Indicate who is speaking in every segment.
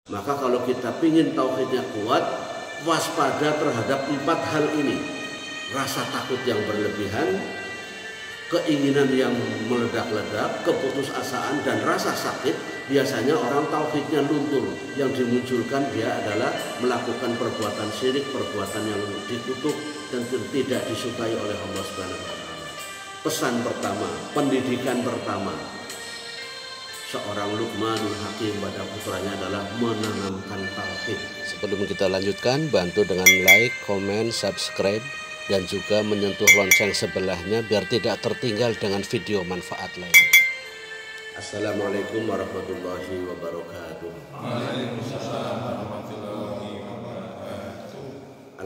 Speaker 1: Maka kalau kita ingin tauhidnya kuat, waspada terhadap 4 hal ini. Rasa takut yang berlebihan, keinginan yang meledak-ledak, keputusasaan dan rasa sakit. Biasanya orang tauhidnya luntur. Yang dimunculkan dia adalah melakukan perbuatan syirik, perbuatan yang dikutuk dan tidak disukai oleh Allah SWT. Pesan pertama, pendidikan pertama seorang Luqmanul Hakim pada putranya adalah menanamkan tauhid. Sebelum kita lanjutkan, bantu dengan like, komen, subscribe, dan juga menyentuh lonceng sebelahnya biar tidak tertinggal dengan video manfaat lainnya. Assalamualaikum warahmatullahi wabarakatuh.
Speaker 2: Waalaikumsalam warahmatullahi wabarakatuh.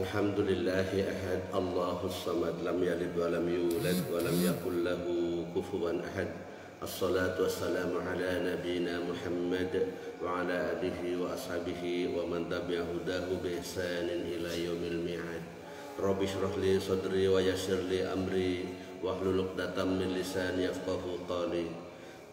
Speaker 1: Alhamdulillahi ahad, Allahus samad, lam yalid wa lam yulad wa lam yakul lahu kufuwan ahad. Assalatu wassalamu ala nabiyina Muhammad wa ala alihi wa ashabihi wa man tabi'a hudahu bi ihsanin ila yaumil mi'ad. Rabbi shrah li sadri wa yassir li amri wahlul 'uqdatam min lisani yafqahu qawli.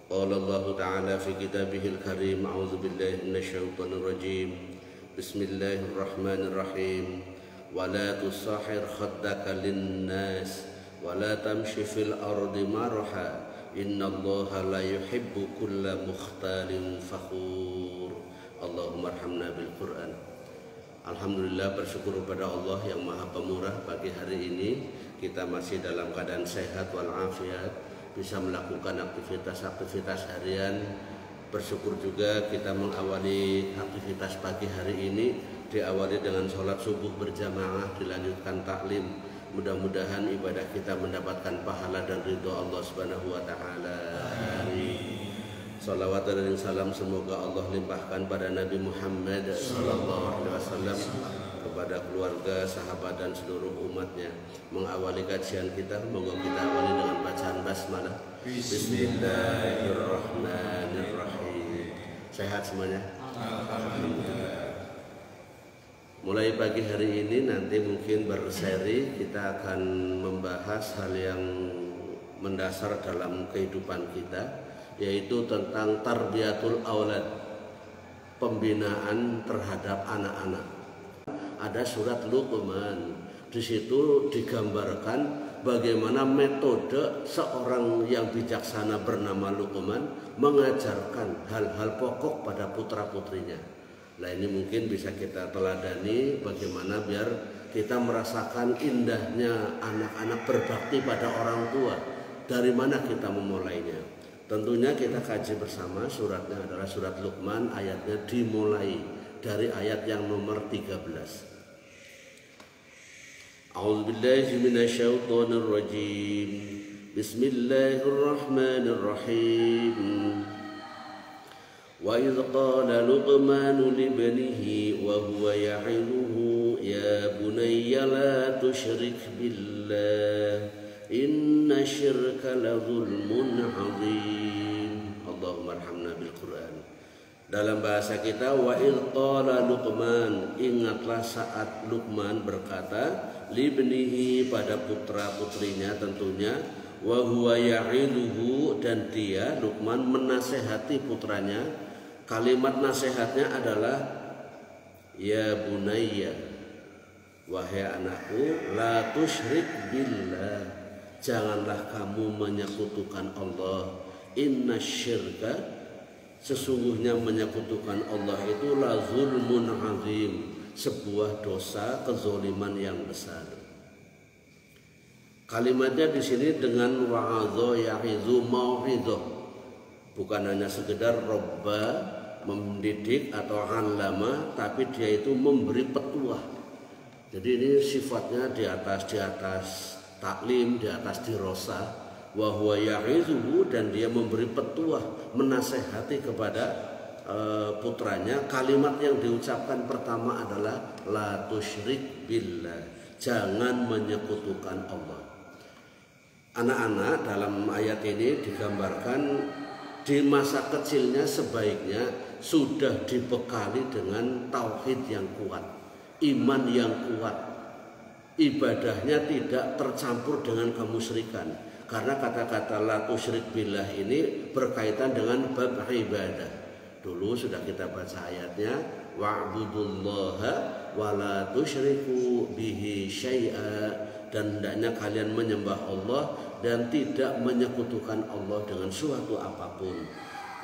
Speaker 1: Qala Allah Ta'ala fi kitabihil karim, a'udzu billahi minasyaitonir rajim. Bismillahirrahmanirrahim. Wa la tusahhir khaddaka lin-nas wa la tamshi fil ardi marha. Innallaha la yuhibbu kulla mukhtalin fakhur. Allahumma arhamna bil Qur'an. Alhamdulillah, bersyukur kepada Allah yang Maha Pemurah. Pagi hari ini kita masih dalam keadaan sehat walafiat, bisa melakukan aktivitas-aktivitas harian. Bersyukur juga kita mengawali aktivitas pagi hari ini diawali dengan sholat subuh berjamaah, dilanjutkan taklim. Mudah-mudahan ibadah kita mendapatkan pahala dan ridho Allah Subhanahu wa Ta'ala. Salawat dan salam semoga Allah limpahkan pada Nabi Muhammad sallallahu alaihi wasallam, kepada keluarga, sahabat dan seluruh umatnya. Mengawali kajian kita, moga kita awali dengan bacaan basmalah. Bismillahirrahmanirrahim. Sehat semuanya?
Speaker 2: Alhamdulillah.
Speaker 1: Mulai pagi hari ini nanti mungkin berseri kita akan membahas hal yang mendasar dalam kehidupan kita, yaitu tentang tarbiyatul aulad, pembinaan terhadap anak-anak. Ada surat Luqman, di situ digambarkan bagaimana metode seorang yang bijaksana bernama Luqman mengajarkan hal-hal pokok pada putra-putrinya. Nah, ini mungkin bisa kita teladani bagaimana biar kita merasakan indahnya anak-anak berbakti pada orang tua. Dari mana kita memulainya? Tentunya kita kaji bersama, suratnya adalah surat Luqman, ayatnya dimulai dari ayat yang nomor 13. A'udzubillahi minasyaitonir rajim. Bismillahirrahmanirrahim. Wa idh qala Luqmanu libnihi wa huwa ya'iduhu ya bunayya la tusyrik billah inna syirka la zulmun 'adzim. Allahumma arhamna bil Qur'an. Dalam bahasa kita, wa idh qala Luqman, ingatlah saat Luqman berkata libnihi pada putra-putrinya tentunya, wa huwa ya'iduhu, dan dia Luqman menasehati putranya. Kalimat nasihatnya adalah ya bunayya, wahai anakku, la tusyrik billah, janganlah kamu menyekutukan Allah. Inna syirka, sesungguhnya menyekutukan Allah itu la zulmun azim, sebuah dosa kezoliman yang besar. Kalimatnya di sini dengan wa'adha ya'izu mau'idhah, bukan hanya sekedar robba, mendidik atau allama, tapi dia itu memberi petuah. Jadi ini sifatnya di atas taklim, di atas dirosah. Wa huwa ya'izuhu, dan dia memberi petuah, menasehati kepada putranya. Kalimat yang diucapkan pertama adalah la tusyrik billah, jangan menyekutukan Allah. Anak-anak dalam ayat ini digambarkan di masa kecilnya sebaiknya sudah dibekali dengan tauhid yang kuat, iman yang kuat, ibadahnya tidak tercampur dengan kemusyrikan. Karena kata-kata la tusyrik billah ini berkaitan dengan bab ibadah. Dulu sudah kita baca ayatnya, wa'budullaha wa la tusyriku bihi syai'a, dan hendaknya kalian menyembah Allah dan tidak menyekutukan Allah dengan suatu apapun.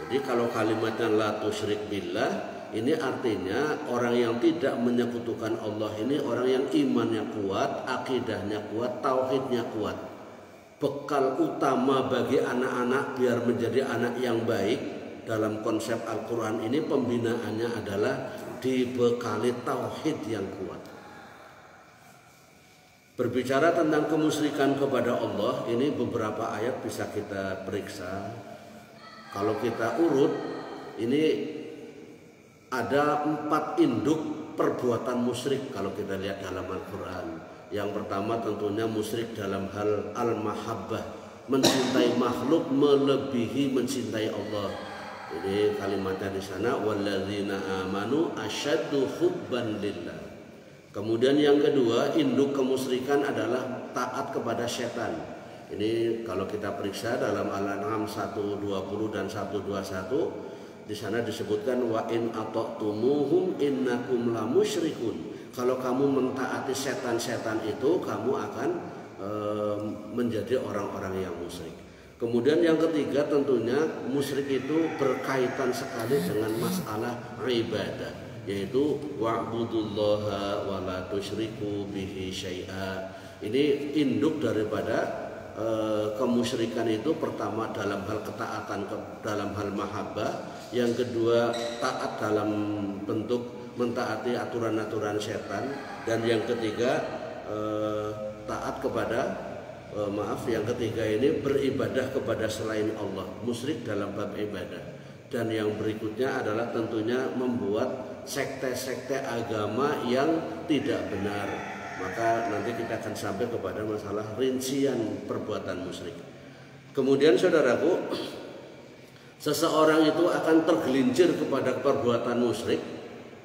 Speaker 1: Jadi kalau kalimatnya la tusyrik billah, ini artinya orang yang tidak menyekutukan Allah ini orang yang imannya kuat, akidahnya kuat, tauhidnya kuat. Bekal utama bagi anak-anak biar menjadi anak yang baik dalam konsep Al-Quran ini, pembinaannya adalah dibekali tauhid yang kuat. Berbicara tentang kemusyrikan kepada Allah, ini beberapa ayat bisa kita periksa. Kalau kita urut, ini ada 4 induk perbuatan musyrik kalau kita lihat dalam Al-Quran. Yang pertama tentunya musyrik dalam hal al-mahabbah, mencintai makhluk melebihi mencintai Allah. Jadi kalimatnya di sana, walladzina amanu asyaddu hubban lillah. Kemudian yang kedua, induk kemusyrikan adalah taat kepada setan. Ini kalau kita periksa dalam Al-An'am 120 dan 121, di sana disebutkan wa in ata'tumuhum innakum lamusyrikun. Kalau kamu mentaati setan-setan itu, kamu akan menjadi orang-orang yang musyrik. Kemudian yang ketiga tentunya musyrik itu berkaitan sekali dengan masalah ibadah, yaitu wa'budullaha wa la tusyriku bihi syai'a. Ini induk daripada kemusyrikan itu, pertama dalam hal ketaatan dalam hal mahabbah, yang kedua taat dalam bentuk mentaati aturan-aturan setan, dan yang ketiga taat kepada yang ketiga ini beribadah kepada selain Allah, musyrik dalam bab ibadah. Dan yang berikutnya adalah tentunya membuat sekte-sekte agama yang tidak benar. Maka nanti kita akan sampai kepada masalah rincian perbuatan musyrik. Kemudian saudaraku, seseorang itu akan tergelincir kepada perbuatan musyrik,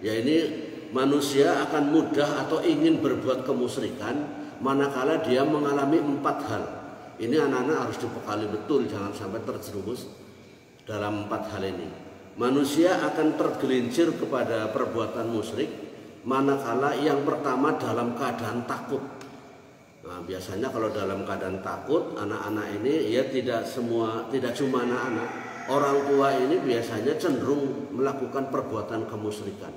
Speaker 1: ya ini manusia akan mudah atau ingin berbuat kemusyrikan manakala dia mengalami 4 hal. Ini anak-anak harus dibekali betul, jangan sampai terjerumus dalam 4 hal ini. Manusia akan tergelincir kepada perbuatan musyrik manakala yang pertama dalam keadaan takut. Nah, biasanya kalau dalam keadaan takut, anak-anak ini ya tidak cuma anak-anak, orang tua ini biasanya cenderung melakukan perbuatan kemusyrikan.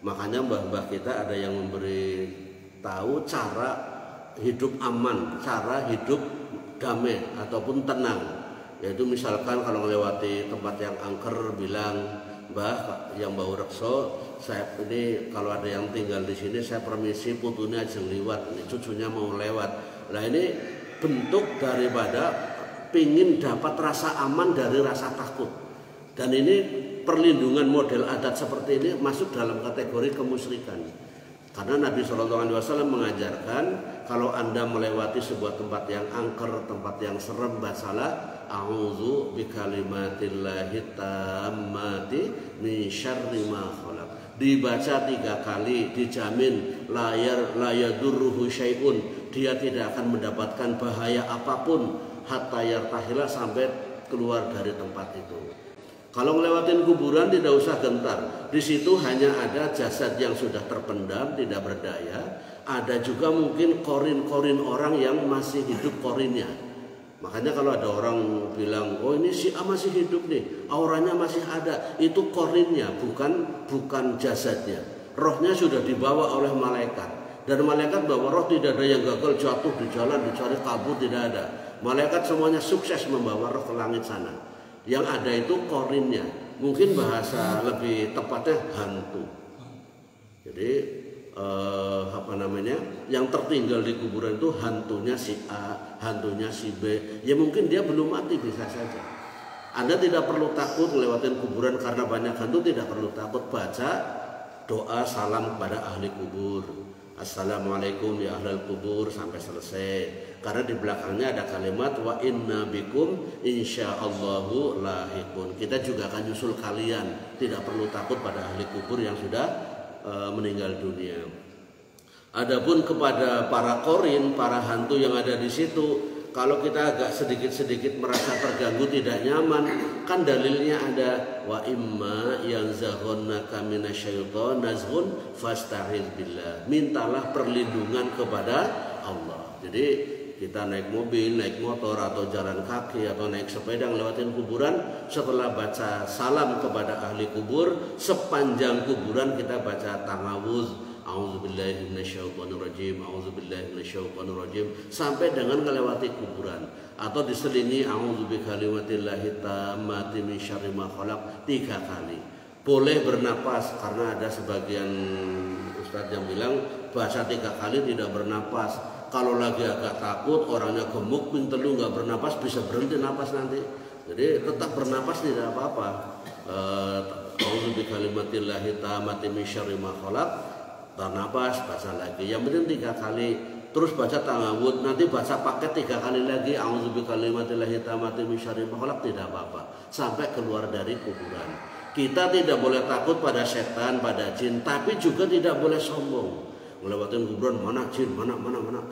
Speaker 1: Makanya mbah-mbah kita ada yang memberi tahu cara hidup aman, cara hidup damai ataupun tenang. Yaitu misalkan kalau melewati tempat yang angker, bilang, Mbah yang bau rekso, saya ini kalau ada yang tinggal di sini saya permisi, putunya aja liwat, ini cucunya mau lewat. Nah ini bentuk daripada pingin dapat rasa aman dari rasa takut. Dan ini perlindungan model adat seperti ini masuk dalam kategori kemusyrikan. Karena Nabi SAW mengajarkan kalau Anda melewati sebuah tempat yang angker, tempat yang serem, bacalah a'udzu bikalimatillahi tammati min syarri ma khalaq. Dibaca 3 kali, dijamin la yadurruhu syai'un, dia tidak akan mendapatkan bahaya apapun hatta yartahila, sampai keluar dari tempat itu. Kalau ngelewatin kuburan tidak usah gentar. Di situ hanya ada jasad yang sudah terpendam, tidak berdaya. Ada juga mungkin korin-korin orang yang masih hidup korinnya. Makanya kalau ada orang bilang, oh ini si A masih hidup nih, auranya masih ada, itu korinnya, bukan jasadnya. Rohnya sudah dibawa oleh malaikat. Dan malaikat bawa roh, tidak ada yang gagal jatuh di jalan, dicari kabur, tidak ada. Malaikat semuanya sukses membawa roh ke langit sana. Yang ada itu korinnya, mungkin bahasa lebih tepatnya hantu. Jadi yang tertinggal di kuburan itu hantunya si A, hantunya si B. Ya mungkin dia belum mati, bisa saja. Anda tidak perlu takut lewatin kuburan karena banyak hantu, tidak perlu takut. Baca doa salam kepada ahli kubur, assalamualaikum ya ahlal kubur, sampai selesai. Karena di belakangnya ada kalimat wa inna bikum insyaallahu lahiqun. Kita juga akan nyusul kalian. Tidak perlu takut pada ahli kubur yang sudah meninggal dunia. Adapun kepada para korin, para hantu yang ada di situ, kalau kita agak sedikit-sedikit merasa terganggu, tidak nyaman, kan dalilnya ada wa imma yanzaghannaka minasyaiton nazghun fasta'iz billah. Mintalah perlindungan kepada Allah. Jadi kita naik mobil, naik motor, atau jalan kaki, atau naik sepeda ngelewatin kuburan, setelah baca salam kepada ahli kubur, sepanjang kuburan kita baca ta'awudz, a'udzubillahi minasyaitonirrajim, a'udzubillahi minasyaitonirrajim, sampai dengan melewati kuburan, atau diselingi a'udzubikalimatillahi tammati min syarri ma khalaq 3 kali. Boleh bernapas, karena ada sebagian ustadz yang bilang baca 3 kali tidak bernapas. Kalau lagi agak takut, orangnya gemuk, pintelu nggak bernapas, bisa berhenti napas nanti. Jadi tetap bernapas tidak apa-apa. A'udzubikalimatillahi tammati min syarri ma khalaq, bernapas, baca lagi. Yang penting 3 kali. Terus baca ta'awudz, nanti baca paket 3 kali lagi. A'udzubikalimatillahi tammati min syarri ma khalaq, tidak apa-apa. Sampai keluar dari kuburan. Kita tidak boleh takut pada setan, pada jin, tapi juga tidak boleh sombong. Melewatin kuburan, mana jin, mana,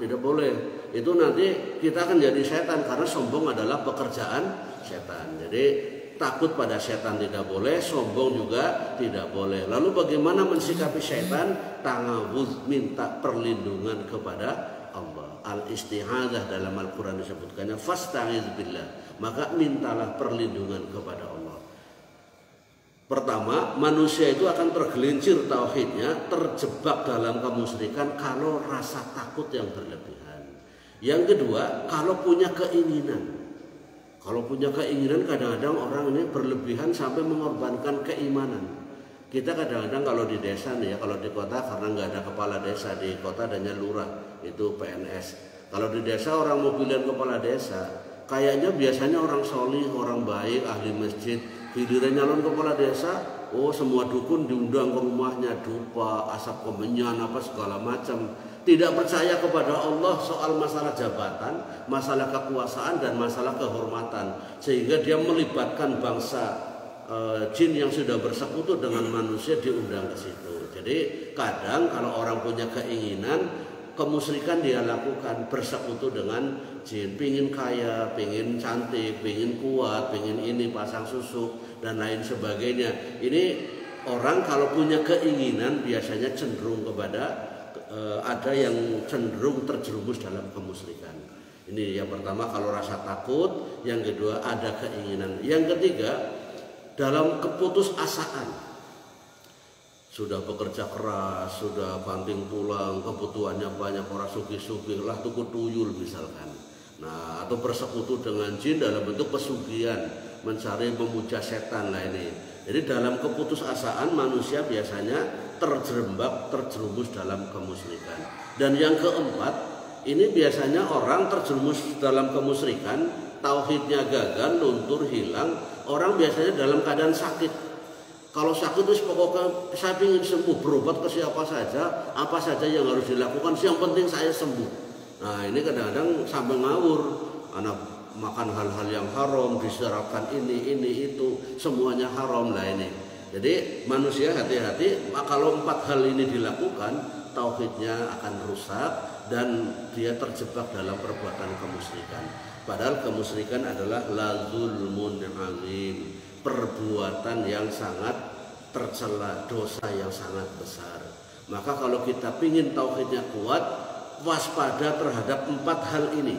Speaker 1: tidak boleh. Itu nanti kita akan jadi setan, karena sombong adalah pekerjaan setan. Jadi takut pada setan tidak boleh, sombong juga tidak boleh. Lalu bagaimana mensikapi setan? Ta'awudz, minta perlindungan kepada Allah. Al-istihadzah dalam Al-Quran disebutkannya fasta'iz billah, maka mintalah perlindungan kepada Allah. Pertama, manusia itu akan tergelincir tauhidnya, terjebak dalam kemusyrikan kalau rasa takut yang berlebihan. Yang kedua, kalau punya keinginan. Kalau punya keinginan, kadang-kadang orang ini berlebihan sampai mengorbankan keimanan. Kita kadang-kadang kalau di desa nih ya, kalau di kota karena nggak ada kepala desa, di kota adanya lurah, itu PNS. Kalau di desa orang mau pilihan kepala desa, kayaknya biasanya orang solih, orang baik, ahli masjid. Giliran nyalon kepala desa, oh semua dukun diundang ke rumahnya, dupa, asap kemenyan, apa segala macam. Tidak percaya kepada Allah soal masalah jabatan, masalah kekuasaan, dan masalah kehormatan. Sehingga dia melibatkan bangsa jin yang sudah bersekutu dengan manusia, diundang ke situ. Jadi kadang kalau orang punya keinginan, kemusyrikan dia lakukan, bersekutu dengan jin, pingin kaya, pingin cantik, pingin kuat, pingin ini, pasang susuk, dan lain sebagainya. Ini orang kalau punya keinginan biasanya cenderung kepada ada yang cenderung terjerumus dalam kemusyrikan. Ini yang pertama, kalau rasa takut. Yang kedua, ada keinginan. Yang ketiga, dalam keputusasaan. Sudah bekerja keras, sudah banting tulang, kebutuhannya banyak, orang sugih-sugih lah, tuku tuyul misalkan. Nah, atau bersekutu dengan jin dalam bentuk pesugihan, mencari memuja setan lah ini. Jadi dalam keputusasaan manusia biasanya terjerumus dalam kemusyrikan. Dan yang keempat, ini biasanya orang terjerumus dalam kemusyrikan, tauhidnya gagal, luntur, hilang. Orang biasanya dalam keadaan sakit. Kalau sakit itu pokoknya saya ingin sembuh, berobat ke siapa saja, apa saja yang harus dilakukan, yang penting saya sembuh. Nah ini kadang-kadang sampai ngawur, anak makan hal-hal yang haram, disyaratkan ini, itu, semuanya haram lah ini. Jadi manusia hati-hati, kalau 4 hal ini dilakukan, tauhidnya akan rusak dan dia terjebak dalam perbuatan kemusyrikan. Padahal kemusyrikan adalah la zulmun azim, perbuatan yang sangat tercela, dosa yang sangat besar. Maka kalau kita ingin tauhidnya kuat, waspada terhadap 4 hal ini.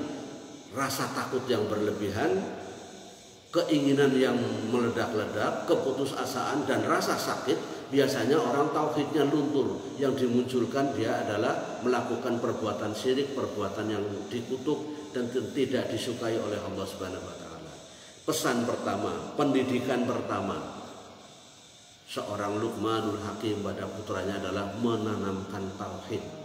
Speaker 1: Rasa takut yang berlebihan, keinginan yang meledak-ledak, keputusasaan, dan rasa sakit. Biasanya orang tauhidnya luntur. Yang dimunculkan dia adalah melakukan perbuatan syirik, perbuatan yang dikutuk dan tidak disukai oleh Allah Subhanahu wa taala. Pesan pertama, pendidikan pertama seorang Luqmanul Hakim pada putranya adalah menanamkan tauhid.